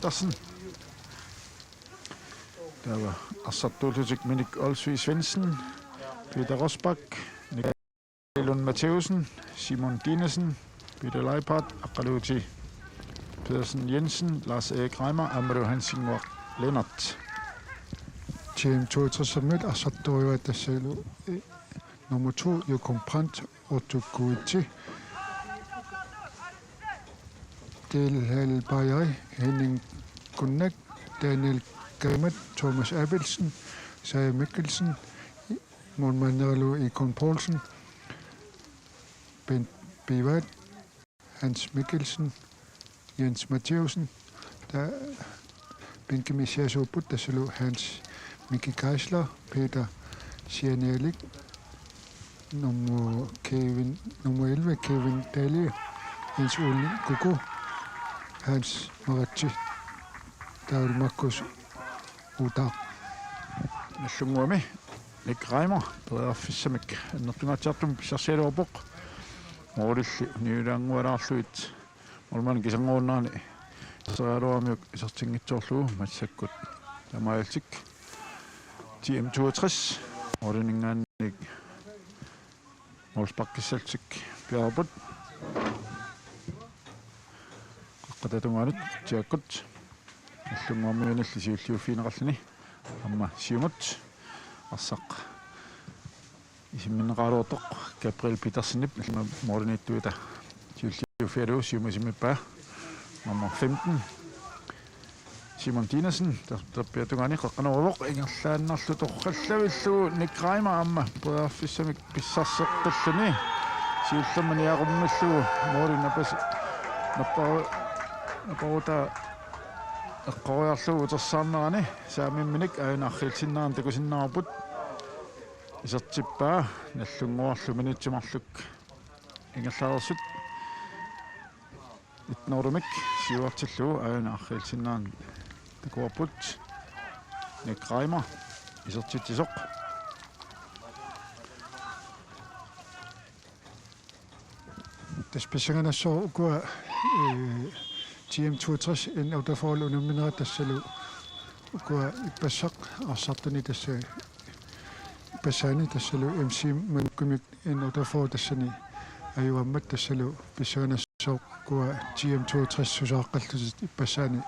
Petersen. Der var Assattutik Minik Olsvig Svendsen, Peter Rosbach, Nikolaj Matheusen, Simon Dinesen, Peter Leipart, Akaluti Pedersen Jensen, Lars Erik Reimer, Amaru Hansingor Lennart. Team 62 Assattuiva tässä nummer 2 Jukon Brandt Ottokuiti. Delhal Bajai, Henning Gunnak, Daniel Gamet, Thomas Abelsen, Saja Mikkelsen, Monmanalo Ikon Poulsen, Bent Bivat, Hans Mikkelsen, Jens Matheusen, Benke Messias Putaselu, Hans Miki Geisler, Peter Sienelik, nummer 11 Kevin Daly, Jens Ole Koko, Hans Maratsi, David Markus Udar. Nallunguami Nick Reimer Pedro Fissamik Nortungatartum Pisarseeluarpoq Moorilli Niulangualaarluit Molman kisanguunnaani Seraaluamiuk isartingitsoorlugu Matsakkut Tamajaltik TM62 Oriningaannik Molspakkissaltik Piaraput qattatungaanut tiakkut Nallunguamiunalli siulliuffiineqarluni Amma siumut Assaq Isiminneqaaluortoq Gabriel Petersenip Nalluma Mooriniittuita siulliuffialu siumusimippa Nummer 15 Simon Dinesen terpiatungaani qaqqaneruvoq ingerlaannarlu torrallavillugu Nick Reimer amma puaffissamik pissarseqqalluni siullermani aqummallugu Moorinapas napparuta eqqoriarlugu utersaarnerani saamimminik aanaarriilsinnaaran takusinnaarput isertippaa nallunguarlu minutimarluk ingerlaarersut itnorumik siuartillugu aanaarriilsinnaaran takuarput Nick Reimer isertitisoq Taspissanganassoor ukua TM62 en uterforlu numinera tassalu ukua ippassaq arsartuni tassa ippasaani tassalu MC manukkumik en uterfor tassani ajuammat tassalu pissanganassoor ukua TM62 susaaqqallutit ippasaani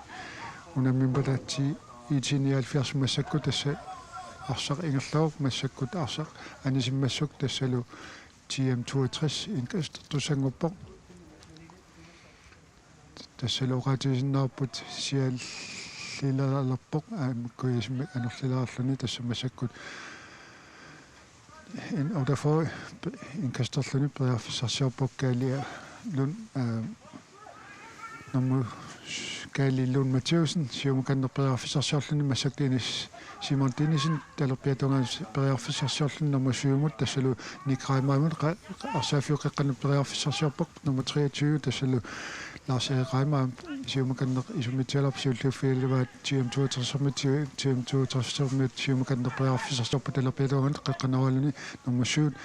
unammimpalaatsi itinialfiars massakku tassa arsaq ingerlaruq massakkut arsaq anisimmassuk tassalu TM62 inkastartusanguppoq тассалуqaatisinnaarput siallilalerpoq aamikkuismi anerlilaarluni tassammasakkut in orderfor inkastarluni periarfissarsiorpoq kaalia lun nummer kaali Lund Matheusen siumukannerperiarfissarsiorluni massaktiinis Simon Dinesen talerpiatungaan periarfissarsiorluni nummer 7 tassalu Nick Reimer arsaafiuqeqqannerperiarfissarsiorpoq nummer 23 tassalu Lars Erik Reimer siumukanner isumitsalap siulluuffiilivaat TM62 TM62 siumukannerperiarfissarsiorpoq talerpiatungaan qeqqaneraluni nummer 7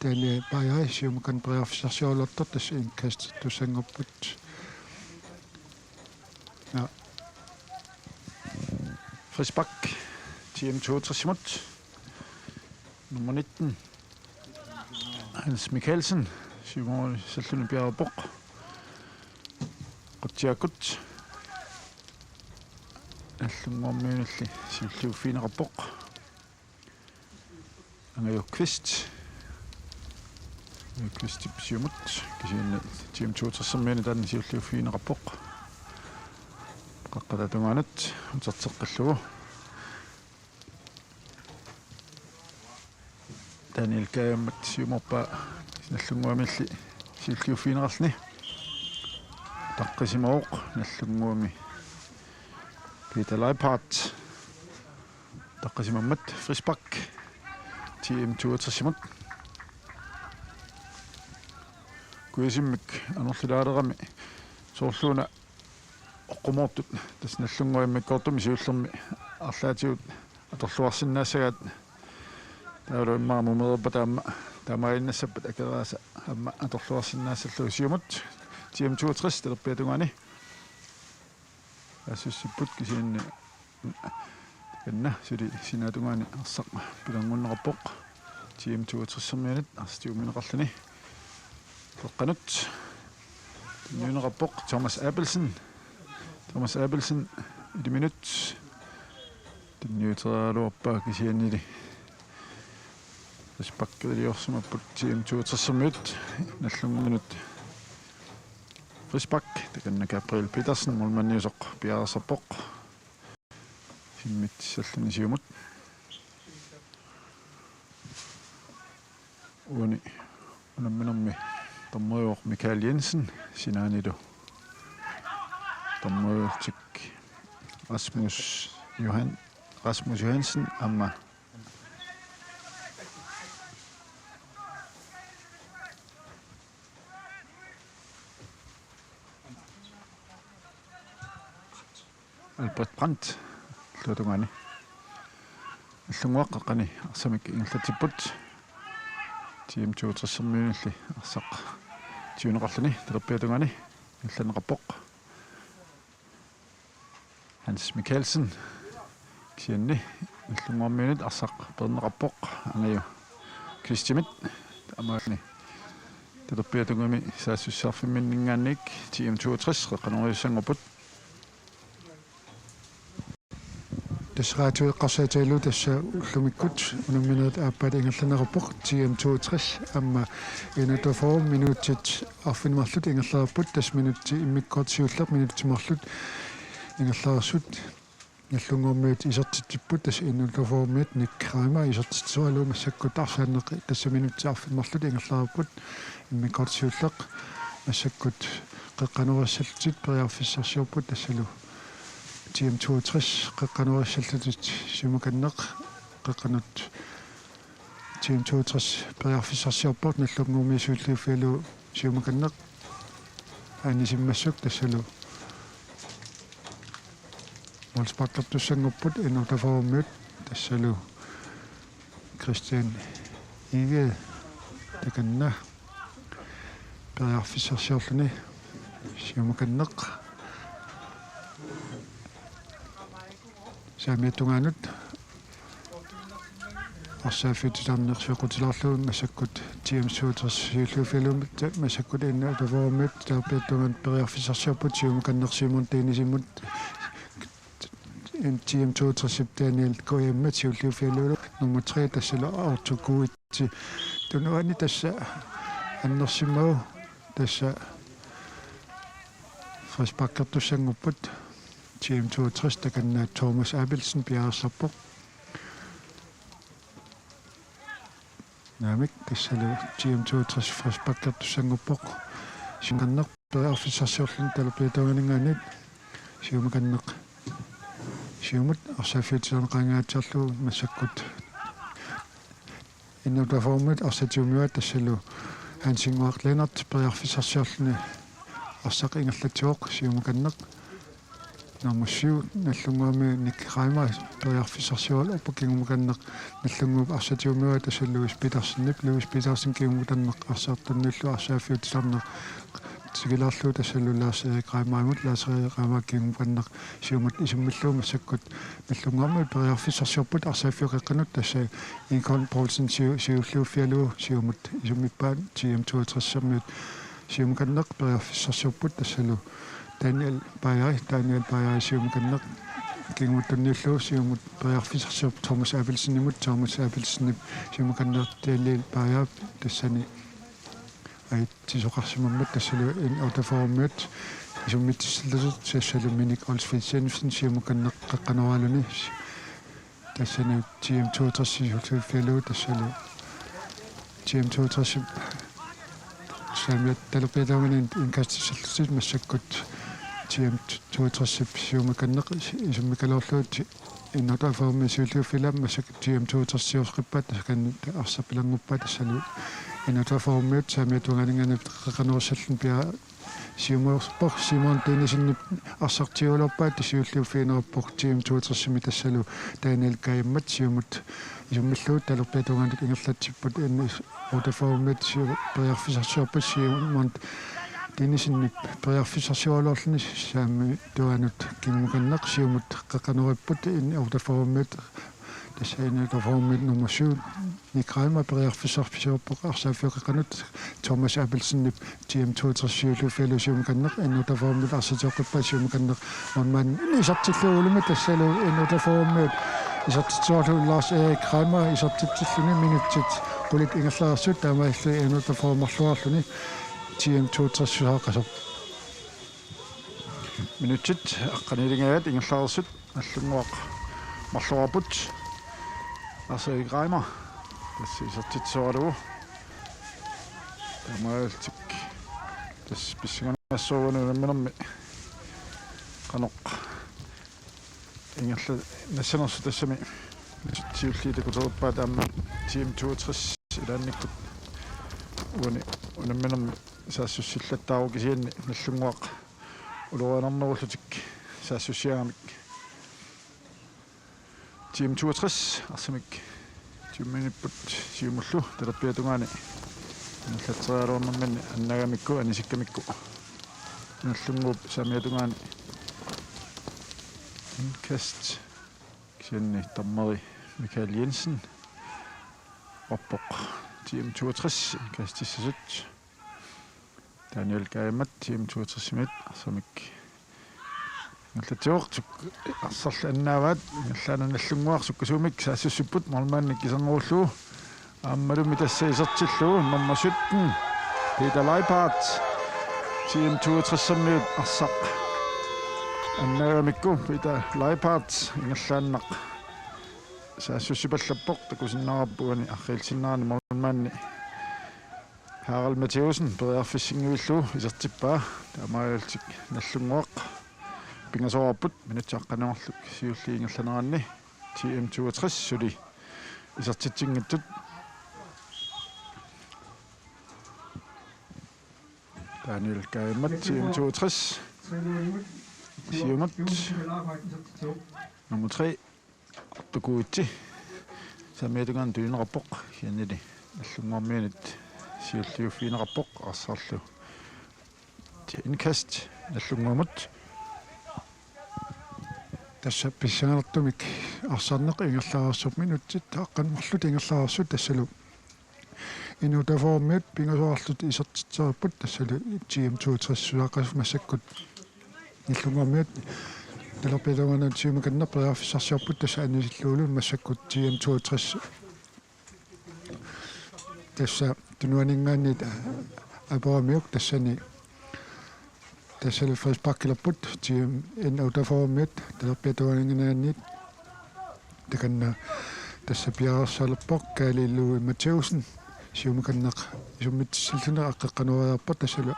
Daniel Bajai siumukannerperiarfissarsiorlortor tassa inkastartussangerput Ja. Frisbak, TM62 nummer 19 Hans Mikkelsen Simon Salluni Bjerreborg Qutiakut Allungormiunalli siulliuffiineqarpoq Angajo Kvist siumut kisiinna TM62 taanni siulliuffiineqarpoq qaqqatatungaanut uterteqqallugu Daniel Gamet siumorpa nallunguamilli siulliuffiineqarluni taqqisimaoq nallunguami Peter Leipart taqqisimammat Frisbak TM62 kuisimmik anerlilaalerami soorluuna oqqumortut tasnallunguimmakkortumi siullermi арлаатигут аторлуарсинаассагаат таалу иммаамумерпа таамаиннассаппат акерааса амма аторлуарсинаассаллу сиумут TM62 телерпиатунгаани ассуссиппут кисианни канна сили синаатунгаани арсақ пилангуннеқарпоқ тим 62 арстиуминеқарлуни тоққанут нюнеқарпоқ Thomas Abelsen 1 minut тинниутералуарпаа кисианнили Rispakkeeliorсумаппут тим 62 наллунгминут Rispak таканна Gabriel Petersen мулманниусоқ пиарсарпоқ симмит саллунисиумут уни унамминерми томмуйор Michael Jensen синаанилу томмуйортик Rasmus Johansen амма Albert Brandt лутунгани аллунгуаққаққани арсамик ингерлатиппут тим 62 арсақ тиунеқарлуни телерпиатунгани илланеқарпоқ Hans Mikkelsen кисианни аллунгуармиунит арсақ пернеқарпоқ ангаю Кристимит амаани телерпиатунгами саассуссаарфимминнгаанник тим 62 қеққанериуссангорпут Desraatui qarsaatillu tassa ullumikut unumminerit aappaat ingerlaneruppoq tm 62 amma inutufor minuutit arfinmarlut ingerlaraput tas minuutti immikkortiulleq minuuttimorlut ingerlarsut nallungormiut isertittipput tas inutuformiut nikkraima isertitsualu massakkut arsaanneqi tassa minuutti arfinmarlut ingerlaraput immikkortiulleq massakkut qeqqanerussallutit periarfissarsiorput tassalu tm 62 qeqqanuarissallutut simukanneq qeqqanut tm 62 periarfissarsiorport nallungormiisuulliuffialu simukanneq aanisimmassuk tassalu molspakkertussangorput inuutaformiut tassalu Christian Ige takanna periarfissarsiorluni simukanneq saamiattungaanut арсааффитиларнерсуақутиларлуун масаккут тм 62 сиуллуфилумит масаккут иннаутаформит таапиаттунгаан периарфисарсиарпут сиумаканнерсимун тинисиммут тм 62 сиптаниил кояммат сиуллуфилулу nummer 3 тассала аортукуитти тунуани тасса аннерсимау тасса фриспаккертуссангуппут tm 62 takanna Thomas Abelsen piarsarpoq naamik tassalu tm 62 frispakkertussanguppoq singanneq periarfissarsiorlun talupiatuanganingaanit siumakanneq siumut arsaaffiutilerneqaangaatserlu massakkut innuutaformut arsatiumiuat tassalu Hansinguaq Lennart periarfissarsiorluni arsaq ingerlatiuoq siumakanneq nummer 7 nallunguami nikkraima periarfissarsiual opakingumukanneq nallunguup arsatiumiua tassallu Louis Petersen kiumutanneq arsaartannullu arsaaffiutilarneq sigilarlu tassallu Lars Erik Reimaimut kiumukanneq siumut isummilluu massakkut nallunguami periarfissarsiorput arsaaffiuqeqqanut tassa Nicole Poulsen siulluuffialu siumut isummippaan tm 62 siumukanneq periarfissarsiorput tassallu Daniel Bayer siumukanneq kinguttunniullu siumut periarfissarsiorp Thomas Abelsen siumukanneq Daniel Bayer tassani ai tisoqarsimammat tassalu in autoformut isummittissallusut tassalu Minik Olsvitsensen siumukanneq qaqqaneraluni tassani tm 62 siulluuffialu tassalu tm 62 saamiat talupiataunganin inkastissallutit massakkut tm 62 siumakanneq isummikaluorluut innotaformi siulluuffilam massakkut tm 62 siusqippat takan arsapilanguppat tassalu innotaformiut saamiatuanganinganut qeqqanerussallun pia siumuorpoq Simon Tinisinni arsartiulorpaat siulluuffiinerappoq tm 62 simi tassalu Daniel Kaimmat siumut isummilluut talupiatuanganik ingerlatsipput inni autoformit periarfissarsiorput siumont тинисиннип периарфисарсиуалоорлуни саами туанут кингуканнақ сиумут қақанериппут ин аутафоруммит тасаини тафоруммит номасуу никрайма периарфисарфисиуппоқ арсаафиоқақанут Thomas Abelsenнип GM237 феллосиум каннақ иннутафоруммит арситеоқиппасиум каннақ норман исартиллуулуми тассалу иннутафоруммит исартитсуарлу Lars Erik Kramer исартитсиллуни минутсит qulит ингерлаарсут таамааллу иннутафоруммарлуарлуни GM237 минутит аққанилингаат ингерлаарсут аллунгуақ марлуарпут Lars Erik Kramer тассисартитсуарлу таамаалтик тас писсиганассуугуну намминерми каноқ ингерла нассанерсу тассами тиуллиитакутеруппаа таама GM62 илаанниккут унамминерми саассуссиллаттаару кисианни наллунгуақ улуанарнеруллутик саассуссиарамик GM62 арсамик тимминиппут сиумуллу талерпиатунгаани наллатсериалуарнэрмани аннагамикку анисиккамикку наллунгууп самиатунгаани инкаст кисианни таммери Michael Jensen оппоқ GM62 инкастиссасут Daniel Gaimat GM62-имит арсамик наллатиортук арсарла аннааваат наллаана наллунгуарсуккасуумик саассуссуппут марлмаанник кисангууллуу ааммалуми тасса исертиллуу номмасуттен Peter Leipart GM62-иммиут арсақ аннаагамикку Peter Leipart ингерлааннақ саассуссупаллаппоқ такусиннараппугани арриилсиннаарни марлмаанни Harald Matthäusen периарфиссингуиллуу исертиппаа таамаалтик наллунгуақ пингасоорпут минутсааққанамарлук сиуллиингерланеранни GM62 сули исертитсингаттут Daniel Gaimat GM62 сиумат nummer 3 ортукуитси самиатугаан туинераппоқ хианнили наллунгуармианит сиуллиуффиинераппоқ арсаарлу инкаст наллунгуамут тасса писсанертумик арсарнеқ ингерлаарсуп минутсит тааққанмарлут ингерлаарсут тассалу инутаформит пингасоарлут исертитсериппут тассалу GM62 суақас массаккут наллунгуамиат талерпилуганат сиумаканнер периарфиссарсиарпут тасса анисиллуулун массаккут GM62 тасса тунуанингаанит апаамиук тассани тассали фреспаккилаппут GM инутаформит талерпилуганинаанит таканна тасса пиарсалерпоқ каалиллуи Матеусен сиумаканнеқ исуммитсиллунера аққаққануариарпут тассалу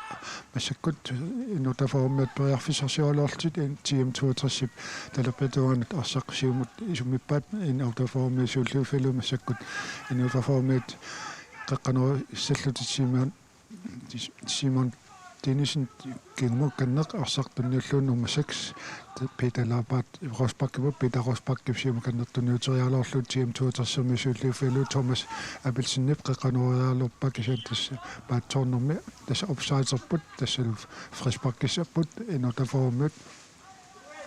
массаккут инутаформит периарфиссарсиуалуарлут GM62 талерпилуганат арсақ сиумут исуммиппаат инутаформит сууллуффилу массаккут инутаформит қаққануа иссаллутитсимаан Simon Denisen кингмукканнеқ арсартунниуллуун nummer 6 Peter Leipart Rosbach Peter Rosbach сиумаканнертуниутериалоорлут GM62 сууллуффилу Thomas Abelsenniп қаққануариарлуппа кисааттасса паатсоорнэрми тасса офсайдерпут тассалу фрисбаккиссаппут инутаформут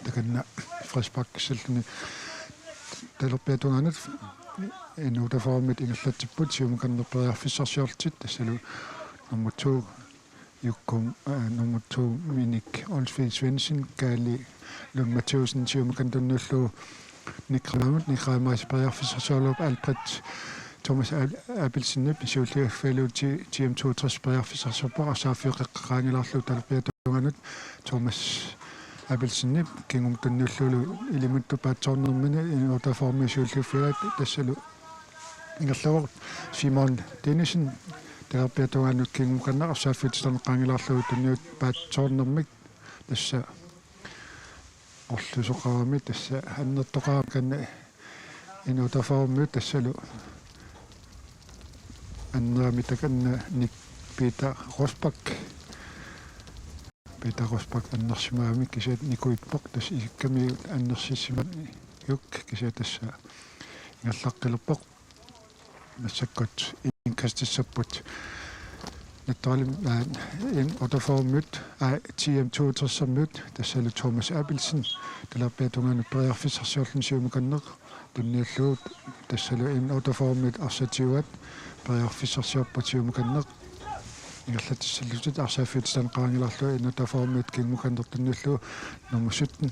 таканна фрисбаккиссаллуни талерпиатунганат инутаформит ингерлатсиппут сиумаканнерпериарфиссарсиорлтит тассалу nummer 2 Jukkum nummer 2 Minik Olsved Svensson Gali Lund Matthäusen sиумакантуннуллу Nikramais периарфиссарсиорлуп Albrecht Thomas Abelsenniп сууллиуффалуути GM62 периарфиссарсиорпара саафиоқеққаангиларлу талерпиатунганут Thomas Abelsenniп кингумтуннуллулу илимутту паатсоорнэрмини инутаформи сууллиуффилаат тассалу ингерлавор Simon Denisen талерпиатунгаанут кингумқаннеқ сааффитстернеққаангиларлугу туниут паатсоорнэрмик тасса орлусоқарами тасса аннертоқарам канна инутаформиут тассалу аннерами таканна ник Peter Rosbach аннерсимаами кисаат никуитпоқ тасса исиккамиут аннерсиссимат юк кисаат тасса ингерлаққилерпоқ массаккут инкастиссаппут Natollim en otaformut TM62 sammut tassalu Thomas Abelsen talappeatungana periarfissarsiorlun siumukanneq tunniulluut tassalu en otaformut arsatiuat periarfissarsiorpat siumukanneq ingerlatissallutit arsaafiutistan qaangilarlu en otaformut kingmukanneq tunniullu normusutten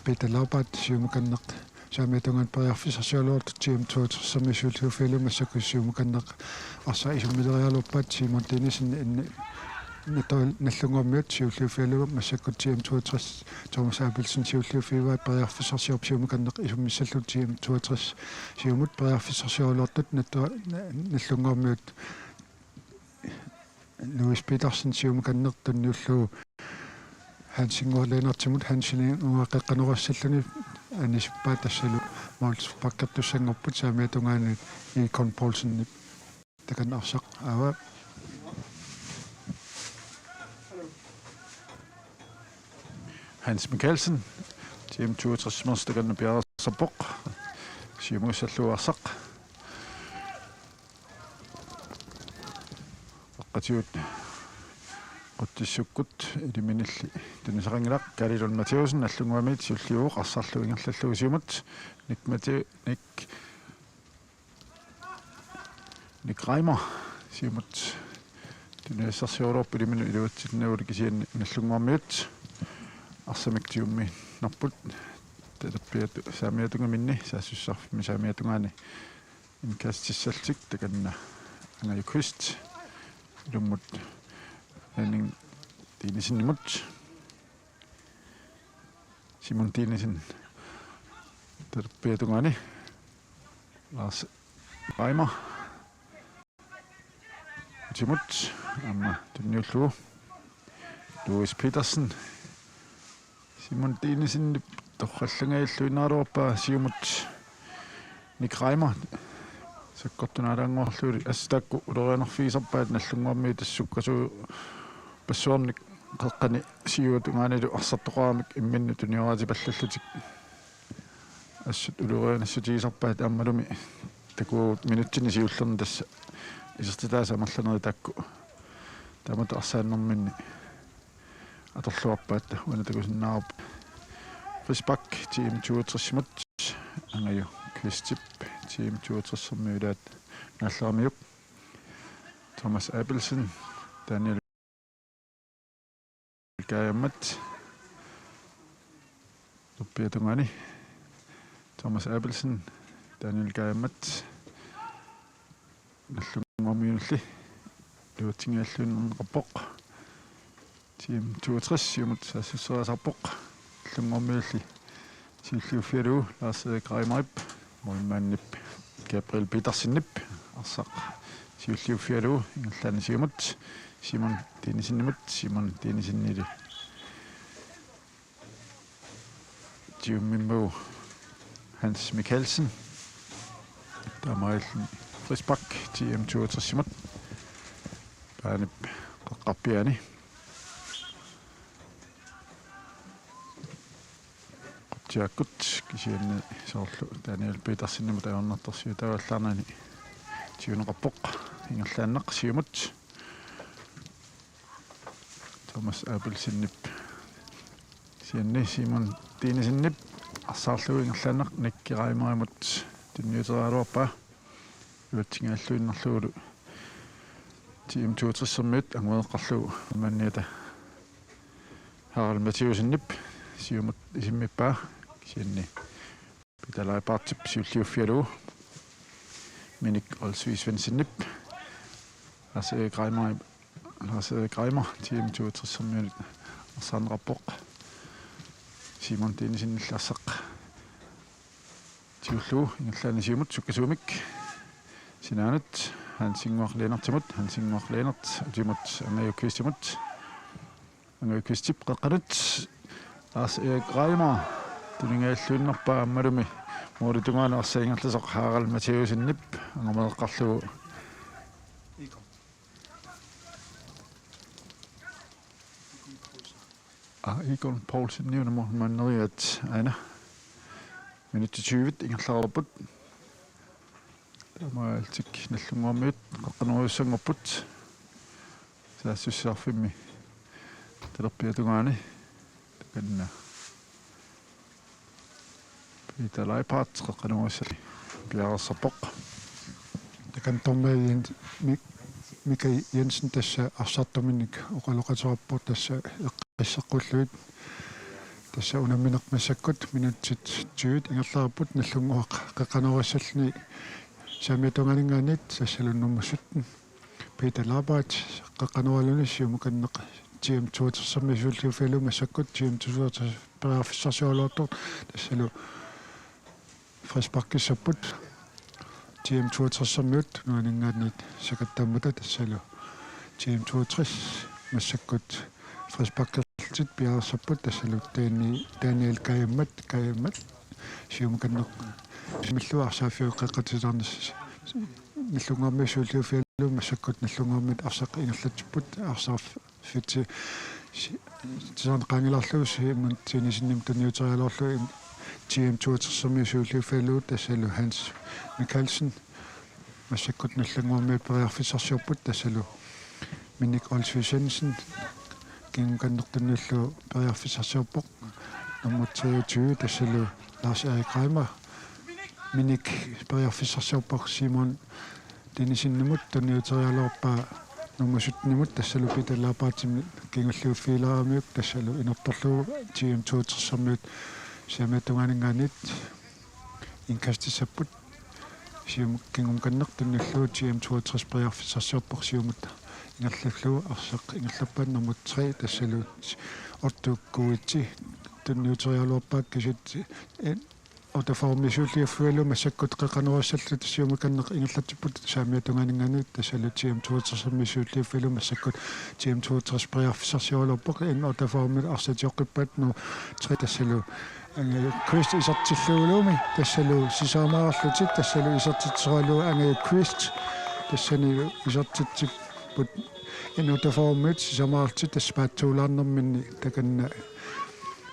pitalapat siumukanneq saamiatungan periarfissarsiorluut TM62 samisuulluuffilumassakkussiumukanneq arsa isumilerialuppat Simon Dinesen natol nallungormiut siulluuffialuga massakkut TM62 Thomas Abelsen siulluuffiuaat periarfissarsiorpsiumukanneq isummissallut TM62 siumut periarfissarsiorluartut nallungormiut Louis Petersen siumukanneq tunniullu Hansingorleenartimut Hansinguaqeqqanerussaluni anisuppaat tassalu Mols pakkertussangorput saamiatungaani Econ Paulsen takannarsaq awa Hans Mikkelsen TM62 merstakanna piarassapoq siumusalluarsaq eqqatiut quttissukkut iliminilli tunisaqangilaq Kalilun Mathieusen allunguamit sulliuuq arsarlu ingerlalluusiumut Nick Reimer siumut tunisarsiorluarpu iliminu iluatsitnaulikisian nallunguarmiut arsamiktiummi narput talappiatu saamiatungaminni saassussarfimi saamiatungaani inkastissalltik takanna angayukrist ilummut Henning Dinesen Simon Dinesen talappiatungaani Lars Reimer Timut amma tunniullu Louis Petersen Simon Dinesen torrallangaiilluinaaruarpa siumut Nick Reimer sakkortunaalaanguarluuli astakku ulerianerfiisarpaat nallunguarmi tassukkasu passuarnik qeqqani siuatungaanilu arsartoqaramik imminnu tuniораатипаллаллутик ассут улерианассутигисарпаат ааммалуми такуут минутсини сиуллерни тасса исертитааса амерланери такку тамата арсааннэрминни аторлуарпаатта уанатакусиннаарп фисбак TM62-мут ангаю квистип TM62-миулаат налларамиуп Thomas Abelsen Daniel Gaiamat Tuppiatungani Thomas Abelsen Daniel Gaiamat nallungormiunulli luutingialluun rappoq TM62 siumut saasseraasarpoq llungormiulli siulliuffialuu Lars Greimarip Molmaannip Gabriel Petersenip arsaq siulliuffialuu ingerlaani siumut Simon Dinesennili Jimmo Hans Mikkelsen Damaillen Frisbak TM62 Baanip qaqqarpiani quttiakkut kisianni soorlu Daniel Petersennimu taornartorsiu tavallaarnani tiuneqarpoq ingerlaanneq siumut Thomas Abelsennip sianni Simon Dinesennip арсаарлуи ингерлаанеқ наккираимаримут тинниутерааруарпаа юатсигааллуиннерлугулу TM62-мит ангуеққарлугу манниата Harald Mathieusenнип сиумут исиммиппаа кисианни питалаипаартип сиуллиуффиалугу Minik Olsvig Svensenniп Lars Greimer TM62-мит арсаанераппоқ Simon Dinesennillaarsaq tiullu ingerlaani siumut sukkasuumik sinaanut Hansinguarleenartimut Hansinguarleenart utimut angayukkiistimut angayukkiistip qaqqanut Lars Greimer tuningaallunnerpaa ammalumi muulitugaana arsaingerlasoq Harald Mathieusenniп angameeqqarlugu Econ Paulsen niunamo manneriat aina minutti 20 ingerlararput tamaaltik nallunguarmiut qaqqaneruussangorput саассуссаарфимми талерпиатунгаани таканна Peter Leipart qeqanuassali piarerserpoq takan tormein Mika Jensen tassa arsartuminik oqaloqatorappuut tassa eqqisseqqulluit tassa unamminermassakkut minutsit 20 ingerlarput nallunguaq qeqanuassallni saamiatungalingaanit sassalunnermussutten Peter Leipart qeqanualuni siumukanneq GM 2 massakkut GM 2 paraafissarsualoortor tassalu Frisbakkissapput GM 62 nuaningaanit sakattaammuta tassalu GM 62 massakkut Frisbakkertit piarersapput tassalu Daniel Kajammat siumukanneq milluarsaaffiu qeqqatilarnis nallungaammiisuulliufiallu massakkut nallungaammit arsaq ingerlatsipпут арсаарфити тисан qangilarlu siimmun tinisинним туниутериалоорлу GM 2 тассалу Hans Mikkelsen массаккут наллангуарми периарфиссарсиорпут тассалу Minik Olsvig-Jensen кингуканнертуннуллу периарфиссарсиорпоқ nummer 23 тассалу Lars Erik Reimer Minik периарфиссарсиорпоқ Simon Dennisиннамут туниутериалоорпаа nummer 17 тассалу Peter Leipart кингуллуут филаарамиук тассалу инерторлуу GM 2 сиаматунгаанингаанит инкастисаппут сиум кингумканнертуннуллуу GM 2 периарфиссарсиорпоқ сиумут ингерллу арсақ ингерлаппаан nummer 3 тассалу ортуккуитси тунниутериалуарпаак кисит отафаормисууллиаффуалу массаккут qeqanuassаллу тассиумаканнеқ ингерлатиппут саамиатунгаанингаанит тассалу GM 2 мисууллиаффалу массаккут GM 2 периарфиссарсиоралуарпоқ ин отафаормил арсатиоққиппат но 3 тассалу Quest isartillуулууми тассалу сисаамаарлутит тассалу isartitseraluu ангаю Quest тассани isartitсиппут инутафаормит сисамаарлутит таспааттуулаарнэрминни таканна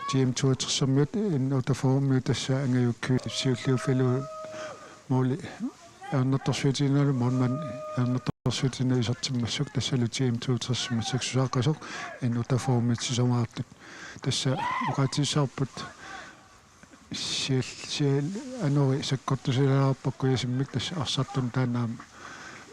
GM 2 инутафаормит тасса ангаю Quest сиуллиуфалу моли эрнерторсуутиналу монман эрнерторсуутина isartimmassuk тассалу GM 2 массаксусааққасоқ инутафаормит сисамаарлут тасса уқатиссаарпут сиал анори саккортусилаарпакку ясиммик тасса арсартун таанаама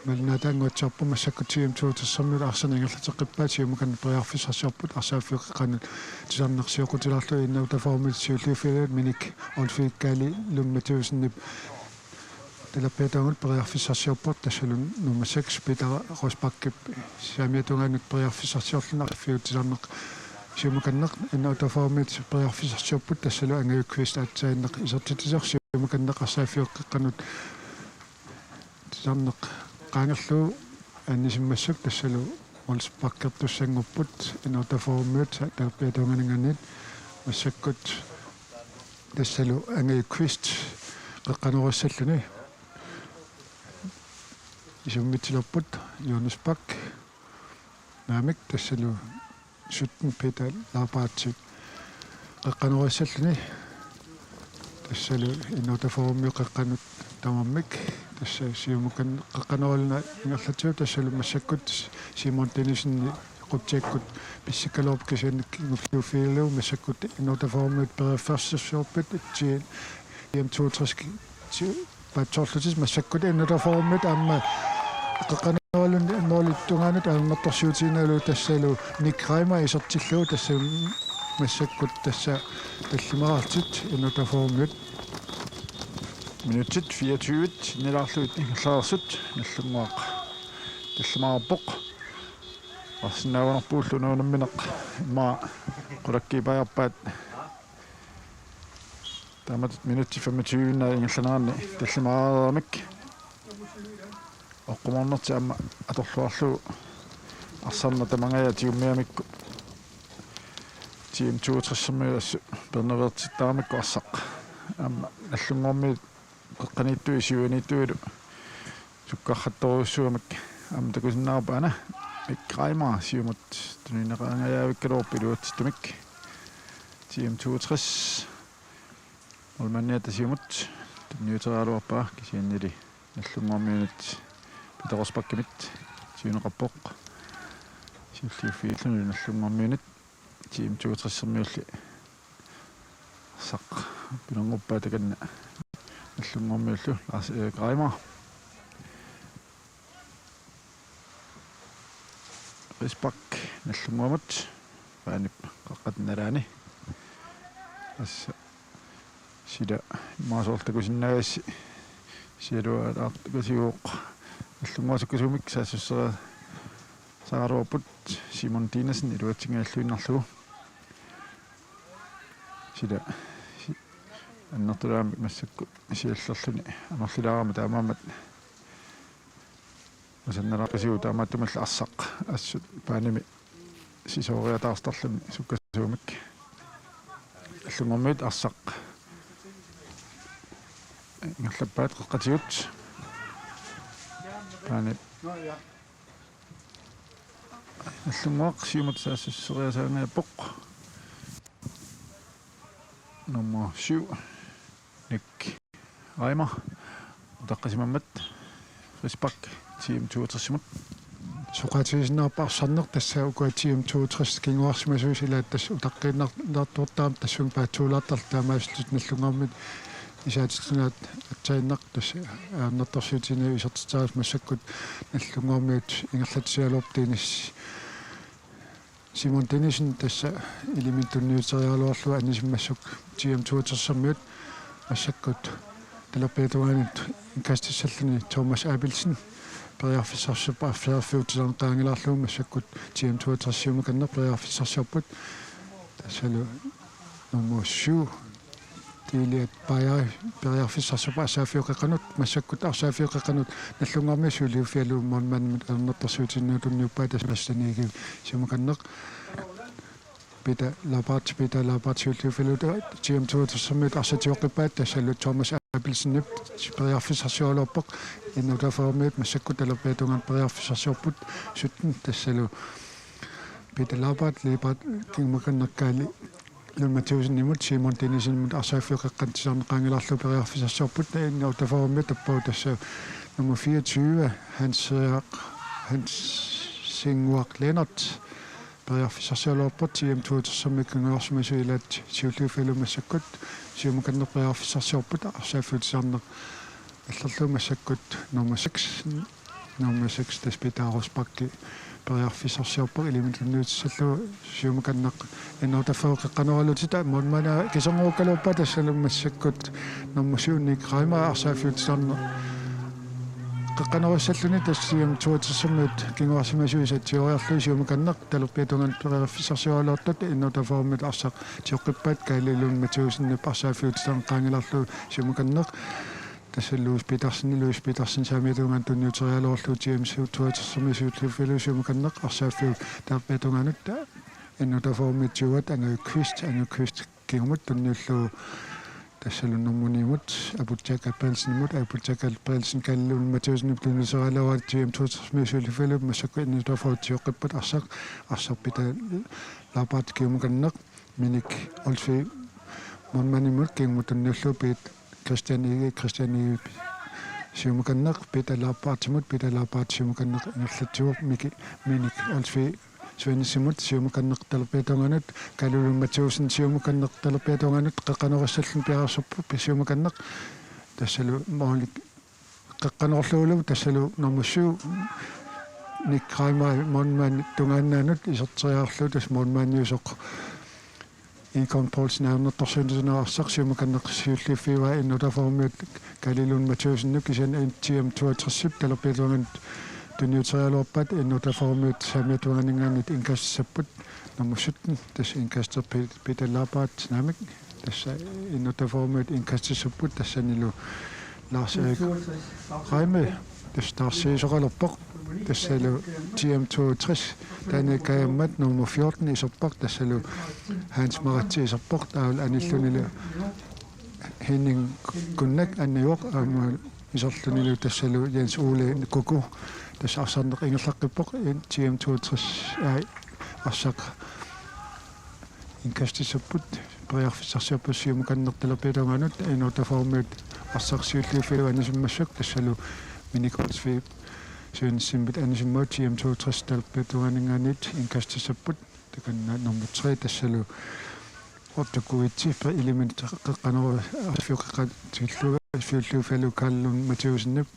малнатаангуатсаарпу массаккутигим туутассэрмил арсанингерлатеққиппаат сиумакан приарфиссарсиорпут арсааффиоққанут тисарнерсиоқутиларлу иннаутафаормит сиуллиуфилаат Minik Olsvig-Kali лумматиусиннип талаппиатаагут приарфиссарсиорпут тассалун nummer 6 Peter Rosbakkip саамиатунгаанут приарфиссарсиорлуна арфиутисарнеқ сиумаканнеқ иннаутафаормит приарфиссарсиорпут тассалу ангаю Quest аатсаиннеқ исертитисер сиумаканнеқ арсааффиоққанут тисарнеқ qaangерлуу аннисиммассак тассалу Olsbakkерtussангуппут иннаутафаормиут тааппиатунгаанингаанит массаккут тассалу ангаю Quest qeqqanurussalluni исуммитсилерпут Jonas Bak наамик тассалу суттен Peter Leipart qeqqanurussalluni тассалу иннаутафаормиу qeqqanut тамаммик тасса сиумукан qeqqanualna ингерлатиу тассалу массаккут Simon Dennisен quttiakkut писсикалоорп кисаник ингуллууфиилуу массаккут иннаутафаормиут периферсерсуорпит GM 2 патсоорлутис массаккут иннаутафаормиут аама qeqqanualun моолиттунгаанут ааммерторсуутиналу тассалу Nick Reimer исертиллуу тасса массаккут тасса таллимаартит иннаутафаормиут минутит 24 нилаарлуит ингерлаарсут наллунгуақ таллимаарпоқ арсинаагунарпууллу нуунамминеқ имма qulakkiipajarpaat таамат минути 25 на ингерланаарни таллимаараарамик оққумарнерти аама аторлуарлу арсарна тамангая тиуммиамикку GM 2 пернавертиттаарамикку арсақ аама наллунгуарми qeqqaniittui siuaniittuilu sukkarrattoruussuamik aama takusinnaarpa ana Reimer siumut tuninaqaangayaavikkaluorpiluatsittumik GM 62 olmanniata siumut tunniuteraaluarpaa kisiannili nallunguarmiunut Peter Rosbakkimit siuneqarpoq суллиуффииллуни наллунгормиунит тим 62-сэрмиулли сақ пинангуппаа таканна наллунгормиуллу лаас граймер Risbak наллунгуамат паанип қаққатналаани ас сида маасоортакусиннагасси сиалуаартакусиуоқ наллунгуасаккусумик саассуссера сааруаппут Simon Dinesen илуатсингааллуиннарлугу сида аннартулаами массакку сиаллерлүни амерлилаарама таамаамат усанналарпасиу таамааттумалла арсақ ассут пааними сисоориатаарстарлуни суккасуумик аллунгормиут арсақ ингерлаппаат қеққатиут паани аллунгуақ сиумат саассуссериасаангааппоқ nummer 7 Nick Reimer утаққасимаммат Risbak team 62 суқатисиннаарпаарсарнер тассаа укуа team 62 кингуарсимасуусилаат тасс утаққиннартуортаам тассун паатсуулаартар таамаасуллут наллунгаармит исаатитсунаат атсаиннақ тасса ааннэрторсуутинаа исертитаарис массаккут наллунгаармиут ингерлатсиалуортиинис Simon Dinesen tässä ilimitunniuteriaaluarlu anisиммассук GM туутэрсэрмиут массаккут талаппеэтуаанит инкастиссаллуни Thomas Abelsen периарфиссарсуппа аффиарфиутилерн таангилаарлугу массаккут GM туутэрсиума каннер периарфиссарсиарпут тассалу nummer 7 тилиат паяа периарфиссарсуппа асаафиоқеқанут массаккут арсаафиоқеқанут наллунгаарми сулиуфиалууммон манмит ернэрторсуутиннуутунниуппаа тассаниги симуканнеқ Peter Labart сулиуфиалута GM туутэрсэрмиут арсатиоқиппаат тассалу Thomas Abelsen периарфиссарсиолуарпоқ иннутафаормиут массаккут алерпеатунгаан периарфиссарсиорпут суттен тассалу Peter Labart кингмаканнеркаали Матеуsen nimut Simon Dinesen mut arsaaffiuqeqqantisarneqaangilарлу periarfisarsorput innautafarummit tappau tassa nummer 24 Hans Singuaq Lennart periarfisarsialuarput TM tuutersermikkunguarsumisu ilaat siulluufilumassakkut siumukanner periarfisarsiorput arsaaffiutisarneq аллерлуумассаккут nummer 6 таспитаарусπакки периарфиссарсиорпаг илимитлунниутиссаллу сиумаканнақ иннутаффеоқеққанералутита монмана кисонгууккалууппа тассалуммассаккут nummer 7 Nick Reimer арсааффиутисарне қеққанеруссаллуни тассиум туутиссермиут кингуарсимасуисатсиориарлу сиумаканнақ талерпиатунган периарфиссарсиориалуартут иннутаффеормит арсақ тиоққиппаат каалилуун матеусиннап арсааффиутисарне qaangilарлу сиумаканнақ tässä Louis Petersen saamiatungan tunniuteriaaluorlu GM tuutersermisuutluffilusium kannaq arsaaffiu taappiatunganut innutaformitsuat angukyst kingumut tunniullu tassalunnermuniimut aputjaka Pelsen kalluun Mateusen tunniuteriaaluat GM tuutersermisuutluffilu massakku innutafortioqippat arsarpita Labart kingum kannaq minik olfi monmanimut kingumut tunniullu Christian Ege siumukanneq Peter Labart siumukanneq ngerlatuup minik olfi suinissimut siumukanneq talerpiatunganut kalulun Mateusen siumukanneq talerpiatunganut qeqqanerussallun piarasuppu siumukanneq tassalu moolik qeqqanerluulu tassalu nummer 7 Nick Reimer monman tungaannaanut iserteriaarlu tas monmaaniusoq Econ Paulsen ernertorsuunisunaarssaq siumukanneq siulliuffiua innutaformiut kalilun Mateusen kisan TM 62 talerpiatungan tunniuteriaaluarpat innutaformiut saamiatuanganingaanit inkassaput nummer 17 tas inkaster Peter Labart namik tassa innutaformiut inkastissapput tassanilu Lars Erik Reimer tas tarsiisoqalerpoq tassalu TM 62 taanikaammat nummer 14 iserpoq tassalu Hans Maratti iserpoq taal anillunilu Henning Gunnak anniuq iserlunilu tassalu Jens Ole Kuku tas arsarneq ingerlaqqippoq TM 62 arsaq inkastissapput periarfissarsiorpus siumukannertalerpiatunganut innutaformiut arsaqsiulliuffilu anisimmassuk tassalu minikolsfi Søen simbit anisimot TM62 talpetuaninganit inkastasaput takan nummer 3 tassalu ortakuitsi pa element qaqqanero affiuqqa tilluga fiulluufalu kallun Mathiusenip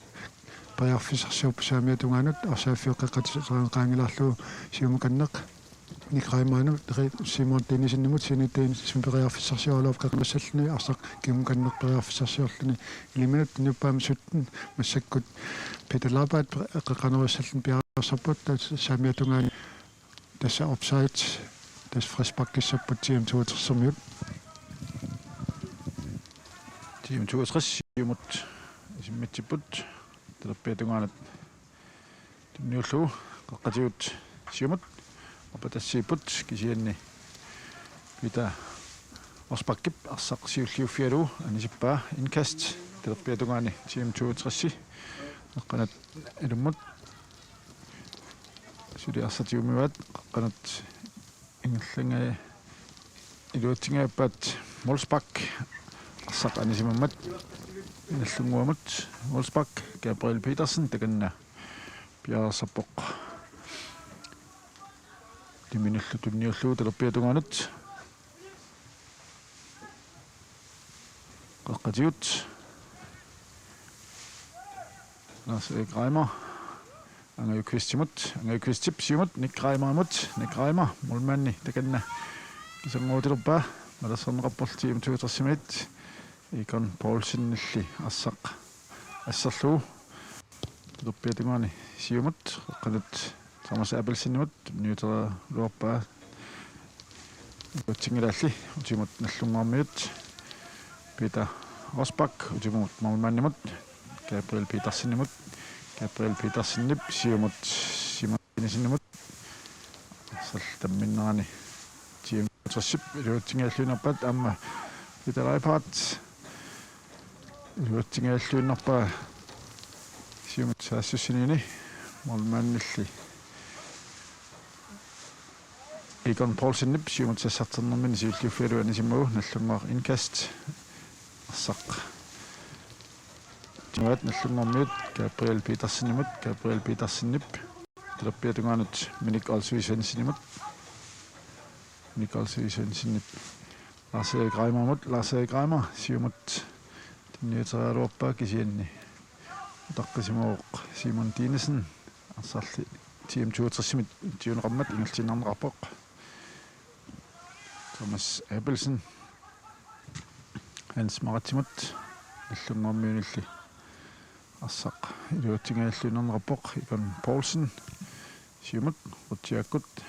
pariarfisarsiorpu saamiatungaanut arsaaffiuqqaqqatiseqaangilarlu siumukanneq nikraimaanu Simon Denisinnimut siniteen simperiarfissarsiorluuf qaqqamassalluni arsaq kiumukanneqperiarfissarsiorluni eliminut nuppaam sutten massakkut Peter qaqqanerussallun piararsarput saamiatungaani tassa offside das frisbakkissapput TM62 TM62 siumut isimmitsiput terpeetungaanat tunniullu qaqqatigut siumut apatassiiput kisianni pita ospakkip arsaqsiulliuffialu anisippaa inkast terpeetungaani TM62 qaqqanat ilummut suli arsatiumivat qaqqanat ingallanga iluatsingaappaat Molsbak arsaq anisimammat inallunguamut Molsbak Gabriel Petersen takanna piarasappoq liminullu tunniullu terpeetungaanut qaqqatigut Lars Erik Reimer angayukvistip siumut Nick Reimer mulmanni takanna kisanguutiluppa malassarneqarpul TM62 Egon Poulsen-nilli assarluu terpeetungaani siumut qaqqanut Thomas Appelsinnimut nyutera luorpaa utsingilalli utimut nallunguarmiut Peter Rosbach utimut mulmannimut Gabriel Petersinnip siumut Simon Denisinnimut saltamminnerani TM62 iluutsingialluunarpat amma Peter Leiphardt iluutsingialluunarpaa siumut saassussinini mulmannilli Egon Poulsen-nip siumut sassarternermini siulliuffialu anisimmagu nallunguar inkast arsaq timuat nallunguarmiut Gabriel Petersinnip terpeetungaanut Minik Olsvig-Svenssinimut Lars Erik Reimer siumut tinniuterialuarpaa kisianni utaqqisimuoq Simon Dinesen arsarli TM62 tiuneqammat ingaltinarneqarpoq Thomas Appelsen Hans Maratsimut nallunguarmiunilli arsaq iluutsingaallunarnerqarpoq Egon Poulsen siumut rutiakkut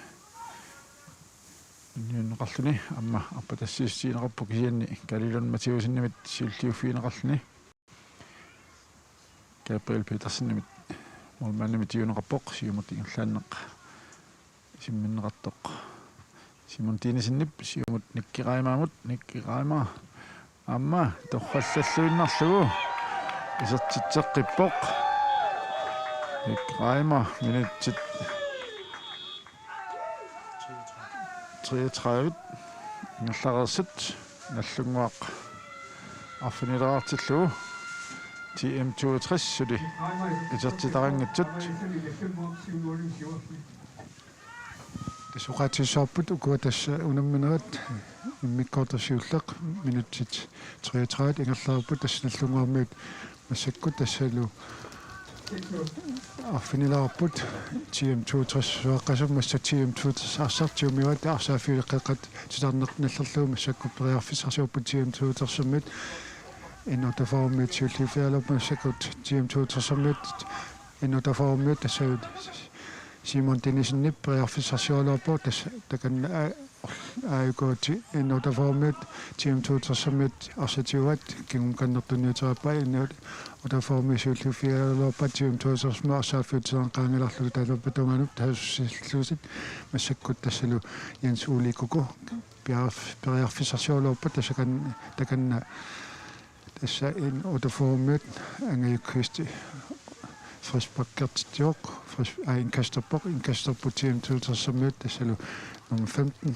nyunneqarluni amma appatassiussiineqarpu kisianni Galilon Mathiusen-nimit siulliuffiineqarluni Gabriel Petersen-nimit mulmannimit tiuneqarpoq siumut ingerlaanneq isimminneqartoq Simon Dinesen-nip siumut Nicky Reimer amma torrallalluinnarlugu isertitseqqippoq Nicky Reimer minutsit 33 ingerlarersut nallunguaq arfinileraartillugu TM62 suli isertitaranngitsut Suqatissaarput ukua tassa unamminerat immikkortersiulleq minutsit 33 ingerlaarput tasnallunguarmiut massakkut tassalu arfinilaarput TM62 suaqqasum massa TM62 arsartiumivat arsaafiuleqqeqqat titarnernallerluu massakkut periarfissarsiorput TM62 innotaformiut siulliufialup massakkut TM62 innotaformiut tassavut Simon Denisinnip periarfissarsiorluarpo takan aayukooti innotaformiut TM62 arsatiuvat kingumkannertuniuterappa innotaformi siulliufialuarpa TM62 arsaafiutiseranqaangilarlugu taalappatunganup taassussilluusit massakkut tassalu Jens Ulikuku periarfissarsiorluarpa takanna tassa innotaformiut angayukkisti frisbakkertitioq inkastorput TM62 tassalu nummer 15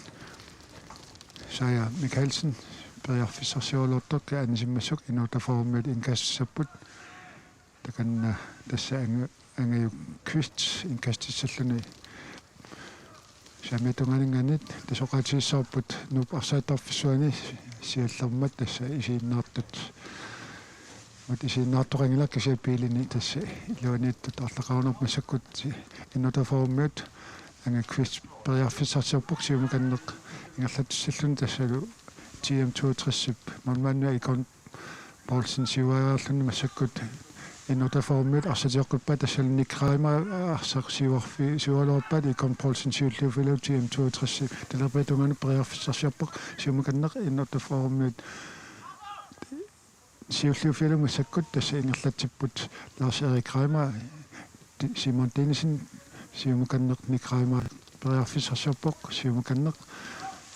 Saja Mikkelsen periarfissarsiorluartoq anisimmassuk innotaformiut inkassaput takanna tassa angayu Kvist inkastisalluni самитунганингани тасоқатииссаарпут нуп арсаатарфиссуани сиаллермат тасса исииннаартут мат исииннаартоқангила касиаппиилини тасса илуанииттут арлақарнерп массаккут иннутафоормиут анга Kvist периарфиссарсиарпук сиумаканнеқ ингерлатиссаллун тассалу GM62 манманна икон Paulsen сиваарлунни массаккут иннутафоормиут арсатиоққуппа тассалник краима арсақсиварфи сивалуарпаат икон Paulsen сиуллуфилу GM62 талерпатунгани периарфиссарсиарпук сиумаканнеқ иннутафоормиут сиуллуфилу массаккут тасса ингерлатсиппут Lars Erik Reimer Simon Dinesen сиумаканнеқ никраима периарфиссарсиарпук сиумаканнеқ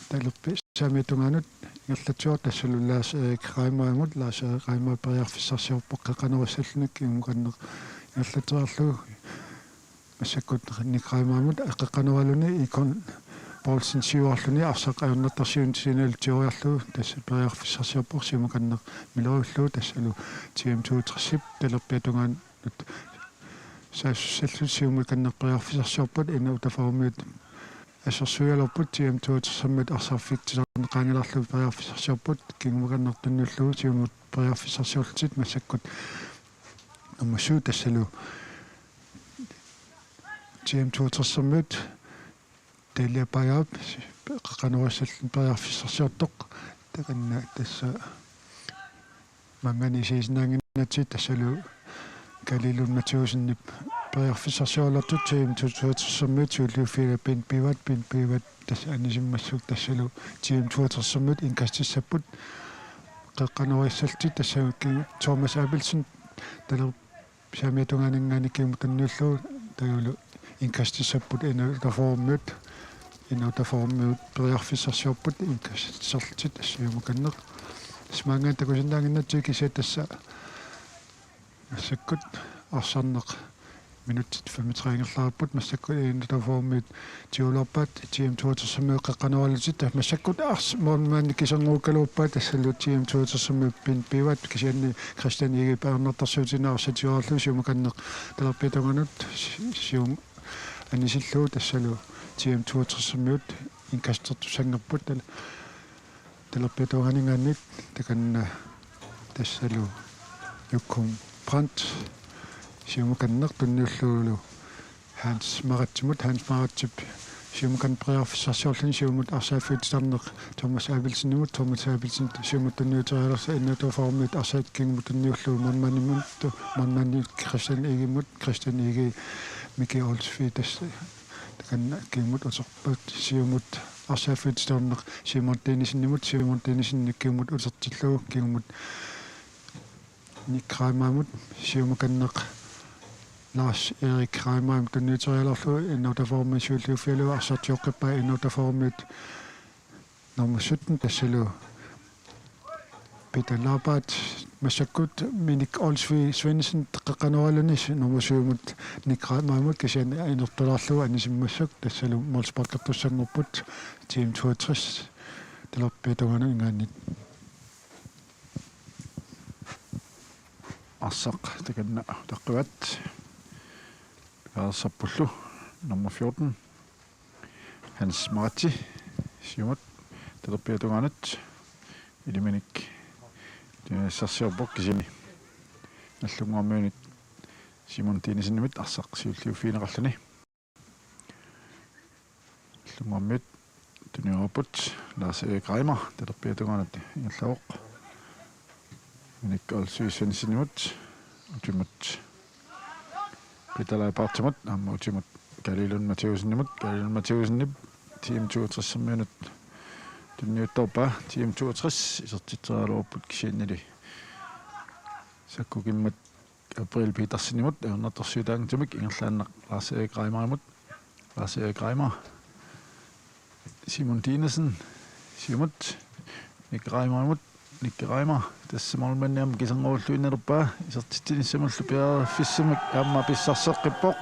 талерпи самитунганут ингерлатсуар тассалу Lars Erik Reimer Lars Erik Reimer периарфиссарсиарпук қеқанеруссаллуник ингуканнеқ ингерлатсуарлу массаккут никраимаамут аққеқанералуни икон Paulsen сиуарлуни арсақаюннартарсиун синал теориарлу тасса периарфиссарсиарпук сиумаканнеқ милоруlluu тассалу GM62 талерпиатунгаан сассаллусиумаканнеқ периарфиссарсиарпут иннутафоормиут ассерсуялерпут GM62 арсарфиктилернеқангиларлу периарфиссарсиарпут кингумаканнертуннуллуу сиумут периарфиссарсиорлутит массаккут наммасуу тассалу GM62 телепаяап қақанеруссаллун периарфиссарсиортоқ таканна тасса мангани сииснаангиннати тассалу калилун матиусиннип периарфиссарсиорлартут GM62 сиуллуффила пинпиват тасса анисиммассук тассалу GM62 инкастиссаппут қеққанеруссалти тассаукки Thomas Abelsen талер самиатунгаанингаани киумутаннуллуу тагулу инкастиссаппут инутафоормиут периарфиссарсиорпут инкастиссарлутит тассиумаканнеқ смаангаан такусиннаангиннатсуи кисаа тасса массаккут арсарнеқ минутит 35 массаккут инутафоормиут тиулерпаат GM62 қеққанералутит массаккут арс моонмаанни кисернеруккалууппаат тассалу GM62 пинпиват кисианни Christian Ege пернертарсуутинаа сатиорлу сиумаканнеқ талерпитунганут сиум анисиллуу тассалу GM62 инкастертусангерпут талерпитунганигааннит таканна тассалу юккум Brandt сиумаканнеқ тунниуллуулу Hans Maratip сиумакан периарфиссарсиорлун сиумут арсааффиутитарнеқ Thomas Abelsen сиумут тунниутериалерса иннутафоормиут арсааккингмут тунниуллуу манмани Christian Ege Mikael Olsfi тасса таканна киумут утерпут сиумут арсааффиутитарнеқ Simon Dinesen никкиумут утертиллуу киумут никраимаамут сиумаканнеқ Lars Erik Reimer тунниутериалерлу иннутафоормиут сиуллуффилу арсартиоққиппаа иннутафоормиут номер 17 тассалу Peter Labat массаккут Minik Olsfi Svendsen қеққанералуни номер 7 никраимаамут кисиан инертулаарлуга анисиммассак тассалу молспаркертуссангорпут GM62 талерпиатунгана ингааннит арсақ таканна таққиват саппуллу номер 14 Hans Marti сиумат талерпиатунгаанат илиминик сарсиорпок кисини аллунгуармиунит Simon Dinesen арсақ сиуллиуффинеқарлуни аллунгуармиут туниорпут Lars Erik Reimer талерпиатунгаанат ингерлавоқ Minik Olsfi Svendsen утимут Peter Partимут утимут Galilun Mathieusen GM62 тунниутторпа GM62 исертитсералууппут кисианнали саккукиммат April Petersenimut ернатэрсуутаангтумик ингерлааннақ Lars Erik Reimer Simon Dinesen сиумут Nick Reimer тассамалманниам кисангууллуиннерпаа исертитсинissамуллу пиафиссамак аама писсарсеққиппоқ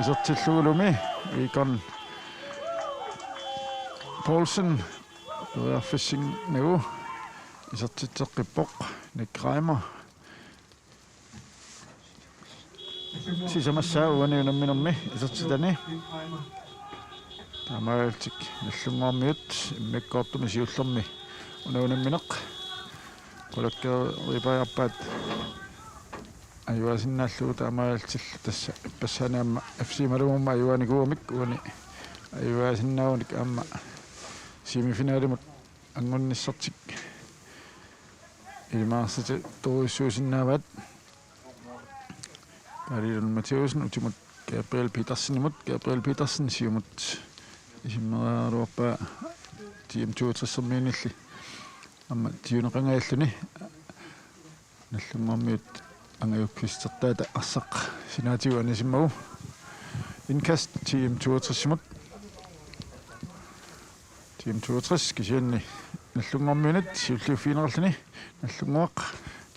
исертиллугулуми икон Paulsen периарфиссин нагу исертитсеққиппоқ Nick Reimer сисамассаа уаниунамминерми исертитани тамаалтик наллунгоормиут иммаккоортуми сиуллерми унаунамминеқ колаккаа рипаярпаат аюасиннааллуу таамаалтил тасса пассанаама FC малумма аюаникуумик уани аюасиннауник аама семифиналимут ангунниссартик илмаарсати ториссуусиннааваат Kariden Matthäusen utimut Gabriel Petersen siumut isimmeraaruarpa tiim 62 amma tiuneqangaalluni nallungormiut angayukkistertaata arsaq sinaatigu anisimmagu indkast tiim 62 tiim 62 kisianni nallungormiunat siulliuffiineralluni nallunguaq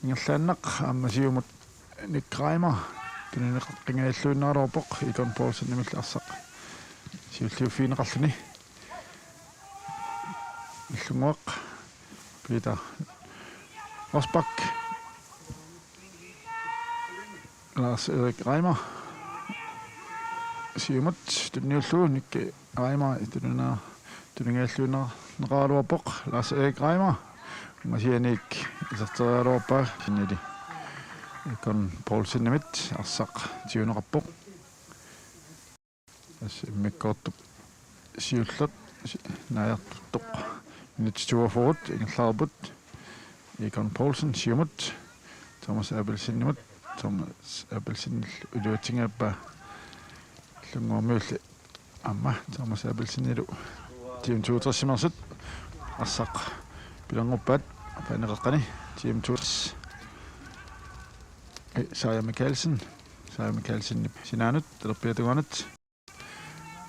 ingerlaannaq amma siumut Nick Reimer Pinneqingailluinnaarorpoq Egon Poulsen nimillaarsaq siulliuffiineqarluni illunguaq Peter Rosbach Lars Erik Reimer siumut tunniullu Nick Reimer tunningailluinnaarneraaluarpoq Lars Erik Reimer masianik iserterialuarpaa sinnili Egon Poulsen nimit arsaq tiuneqarpoq as immikkoortup siullat naajartuttoq minutituaforut ingerlaarput Egon Poulsen siumut Thomas Abelsen nimut Thomas Abelsen uluutingaappa lungormiulli amma Thomas Abelsen ilu tiim 62 arsaq pilanguppaat paneqaqqani tiim 62 Saja Mikkelsen sinaanut terpiatuganut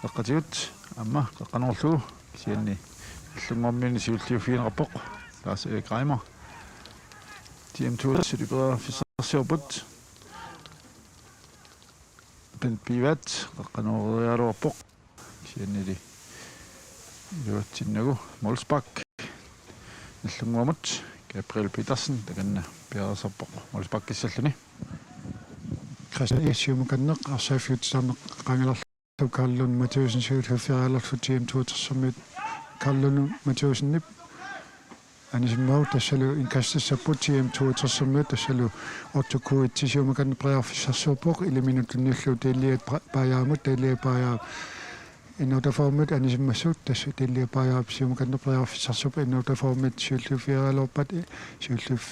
eqqatigut amma qaqqanorlu sianni illungormiini siulliuffiineqarpoq Lars Erik Reimer tiim 2 silibera fissersiorput Bent Bivat qaqqanorialuarpoq siannili iluatsinnagu Molsbach illungormut Gabriel Petersen takanna piarasarpoq Molsbach-kissalluni Christian arsafiutsarneq qangalarlu Karlun Matthäusen siulhuuffiarialerlu tiim 2 Karlun Matthäusennip anisimmagu tassalu inkastassaput tiim 2 tassalu ortukuitsisiumakan priarfissarsuupoq iliminutunniullu tiilliat paajaamut tiilliapaaja innotaformit anisimmassut tassu tiilliapaajaap siumakan priarfissarsuup innotaformit siulluuffiarialorpat siulluuf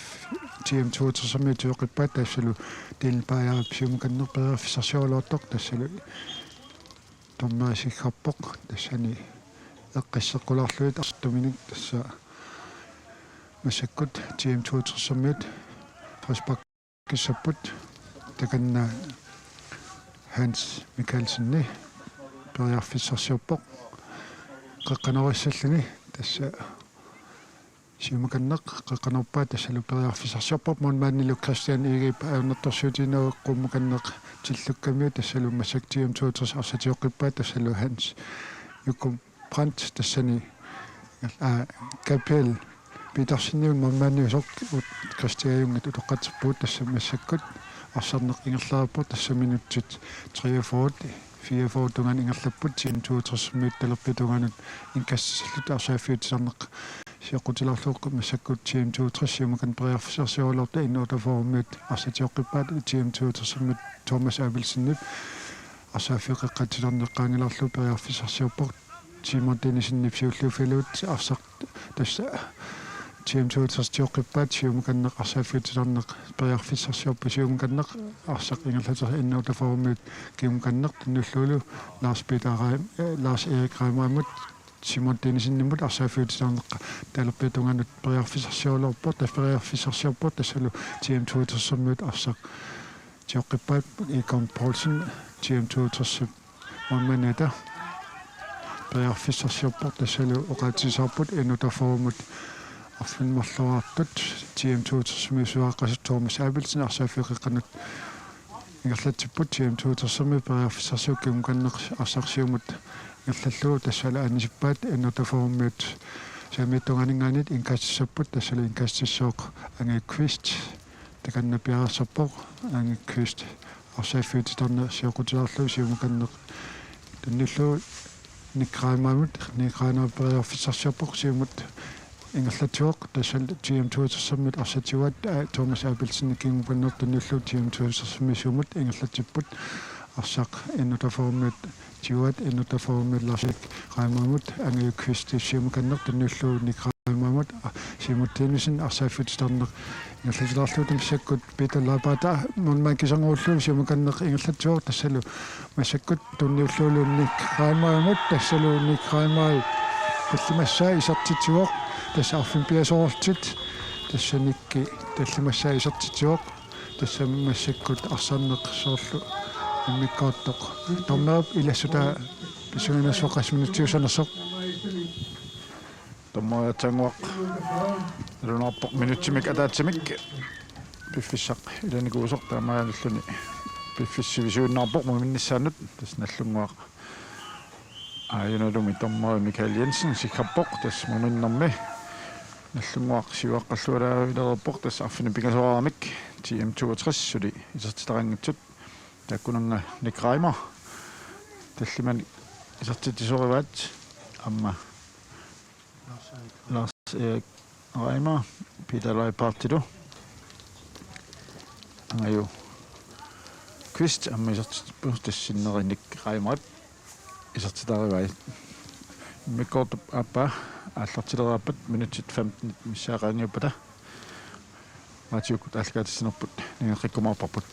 tiim 2 tuoqippaat tassalu tiilpaajaap siumakan priarfissarsuuloortoq tassalu tormaasigarpoq tassani eqqisseqularluit artuminik tassa massakkut tiim 2 Rosbach kissapput takanna Hans Mikkelsenni priarfissarsuuppoq qaqqanorisalluni tassa siumakanneq qaqqanorpaat tassalu priarfissarsuuppoq monmaannilu Christian Erik aunnertorsuutiinau qummakanneq tillukkamiu tassalu massak tiim 2 arsatioqqippaat tassalu Hans Jakob Brandt tassani Gabriel Petersen monmaanniusoq Christianjungat utoqqaterpuut tassa massakkut arsarneq ingerlaarput tassa minutsut 43 4 tungan ingerlapput tiim 2 talerpitunganut inkassallut arsaafiutisarneq siaqutilarluuq massakkut tiim 2 siumakan priarfissarsuolorta innotaformiut arsatioqqippaat tiim 2 Thomas Abelsennip arsaafiuqeqqatilarneqqaangilarlu priarfissarsuuppoq Simon Dennisinnip siulluuffiluut arsaq tassa tiim 2 tioqqippaat siumakanneq arsaafiutilarneq priarfissarsuuppa siumakanneq arsaq ingerlater innotaformiut kiumakanneq tunnulluulu Lars Erik Reimer Simon Dennisinnimut arsaafiutilarneq talerpitunganut priarfissarsuolorport priarfissarsuupпort tassalu tiim 2 arsaq tioqqippaat Egon Poulsen tiim 2 monmanata priarfissarsuupпort tassalu oqaatisaarput innotaformut arfinmarluartut tiim 2 suaqasut Thomas Abelsen arsaafiuqeqqanut ingerlatsipput tiim 2 priarfissarsuukkimukanneq arsarsiumut ingerlalluu tassala anisippaat innotaformiut saamiittunganingaanit inkassissapput tassala inkastissuoq Ange Quist takanna piarasarpoq Ange Quist арсааффиутитарна сиоқутиларлу сиумаканнеқ танниллуу никраимаамут никраанапериорфисарсиарпоқ сиумут ингерлатиоқ тассал GM туутассаммит арсатиуат Томас Абелсен кингупаннер танниллуу GM туутассамми сиумут ингерлатиппут арсақ иннутафоормит тиуат иннутафоормит ларсик раимаамут ангиуквисти сиумаканнер танниллуу никраимаамут сиумуттиинисин арсааффиутитарнеқ ингерлатиларлуутам саккут питаллаапаата мунмаакисангууллуу сиумаканнеқ ингерлатиоқ тассалу масаккут тунниуллуулуунник раимаамут тассалу никраимаа таллимассаа исартитиуоқ тасса арфин пиасоортит тассаникки таллимассаа исартитиуоқ тассаммассаккут арсарнеқ соорлу иммиккааттоқ томнерп илассута писуинасоқасминутсиусанерсоқ томмоятангуақ рунарпоқ минутсимик атаатсимик пиффиссақ иланикуусоқ таамааллуни пиффиссивисууннарпоқ муминниссаанут тас наллунгуақ юнадуми томмоо Микаэл Jensen сиккаппоқ тас муминнэрми наллунгуақ сиваққаллуалаавилерпоқ тас арфини пигасоарамик TM62 сули исертитарангитсут таккунанга никраймер таллимани исертитисориваат амма Lars Erik Reimer Peter Leiphardt ангаю Kvist амма исертитпустассиннеринник Reimerat исертитариваат миккорт аппа аллартилераппат минутит 15 миссааганиуппата матиукут алкаатиссинерпут нингеққумаарпарпут